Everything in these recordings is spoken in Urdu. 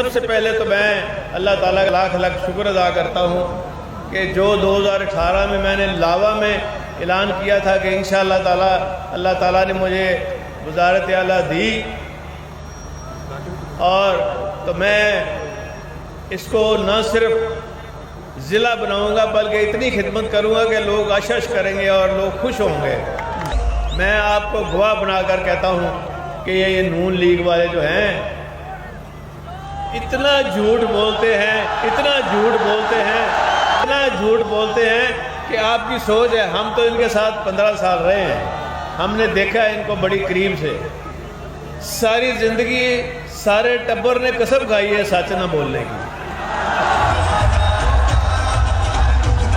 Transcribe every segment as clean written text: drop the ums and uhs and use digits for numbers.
سب سے پہلے تو میں اللہ تعالیٰ کا لاکھ لاکھ شکر ادا کرتا ہوں کہ جو 2018 میں نے لاوا میں اعلان کیا تھا کہ انشاءاللہ تعالیٰ اللہ تعالیٰ نے مجھے وزارت اعلیٰ دی، اور تو میں اس کو نہ صرف ضلع بناؤں گا بلکہ اتنی خدمت کروں گا کہ لوگ اشش کریں گے اور لوگ خوش ہوں گے۔ میں آپ کو گواہ بنا کر کہتا ہوں کہ یہ نون لیگ والے جو ہیں اتنا جھوٹ بولتے ہیں، اتنا جھوٹ بولتے ہیں، اتنا جھوٹ بولتے ہیں کہ آپ کی سوچ ہے۔ ہم تو ان کے ساتھ 15 سال رہے ہیں، ہم نے دیکھا ہے ان کو بڑی قریب سے۔ ساری زندگی سارے ٹبر نے قسم کھائی ہے سچ نہ بولنے کی،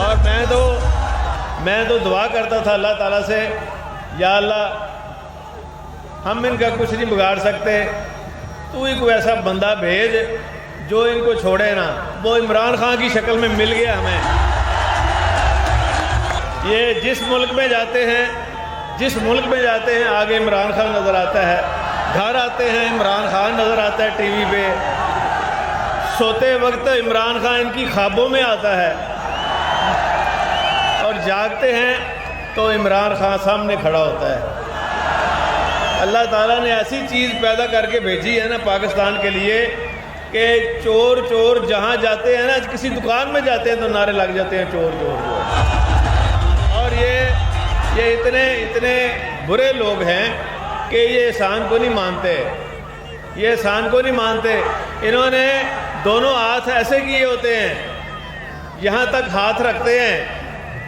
اور میں تو دعا کرتا تھا اللہ تعالیٰ سے، یا اللہ ہم ان کا کچھ نہیں بگاڑ سکتے، تو ہی کوئی ایسا بندہ بھیج جو ان کو چھوڑے نا۔ وہ عمران خان کی شکل میں مل گیا ہمیں۔ یہ جس ملک میں جاتے ہیں آگے عمران خان نظر آتا ہے، گھر آتے ہیں عمران خان نظر آتا ہے ٹی وی پہ، سوتے وقت عمران خان ان کی خوابوں میں آتا ہے، اور جاگتے ہیں تو عمران خان سامنے کھڑا ہوتا ہے۔ اللہ تعالیٰ نے ایسی چیز پیدا کر کے بھیجی ہے نا پاکستان کے لیے کہ چور چور جہاں جاتے ہیں نا، کسی دکان میں جاتے ہیں تو نعرے لگ جاتے ہیں چور چور چور۔ اور یہ اتنے برے لوگ ہیں کہ یہ احسان کو نہیں مانتے، انہوں نے دونوں ہاتھ ایسے کیے ہوتے ہیں، یہاں تک ہاتھ رکھتے ہیں،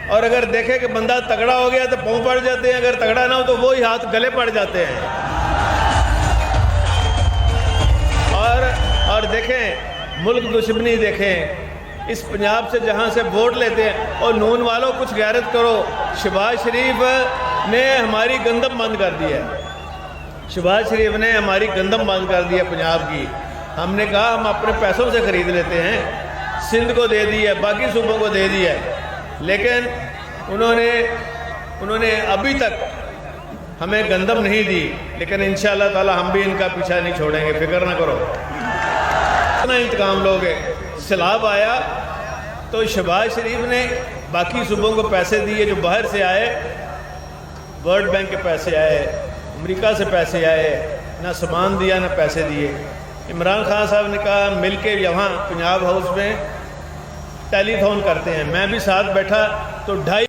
اور اگر دیکھیں کہ بندہ تگڑا ہو گیا تو پاؤں پڑ جاتے ہیں، اگر تگڑا نہ ہو تو وہی ہاتھ گلے پڑ جاتے ہیں۔ اور دیکھیں ملک دشمنی، دیکھیں اس پنجاب سے جہاں سے ووٹ لیتے ہیں، اور نون والوں کچھ غیرت کرو۔ شہباز شریف نے ہماری گندم بند کر دی ہے، شہباز شریف نے ہماری گندم بند کر دی ہے پنجاب کی۔ ہم نے کہا ہم اپنے پیسوں سے خرید لیتے ہیں، سندھ کو دے دی ہے، باقی صوبوں کو دے دی ہے، لیکن انہوں نے ابھی تک ہمیں گندم نہیں دی۔ لیکن انشاءاللہ تعالی ہم بھی ان کا پیچھا نہیں چھوڑیں گے، فکر نہ کرو۔ اتنا انتقام لوگ ہیں۔ سیلاب آیا تو شہباز شریف نے باقی صوبوں کو پیسے دیے جو باہر سے آئے، ورلڈ بینک کے پیسے آئے، امریکہ سے پیسے آئے، نہ سامان دیا نہ پیسے دیے۔ عمران خان صاحب نے کہا مل کے یہاں پنجاب ہاؤس میں ٹیلی تھون کرتے ہیں، میں بھی ساتھ بیٹھا تو 2.5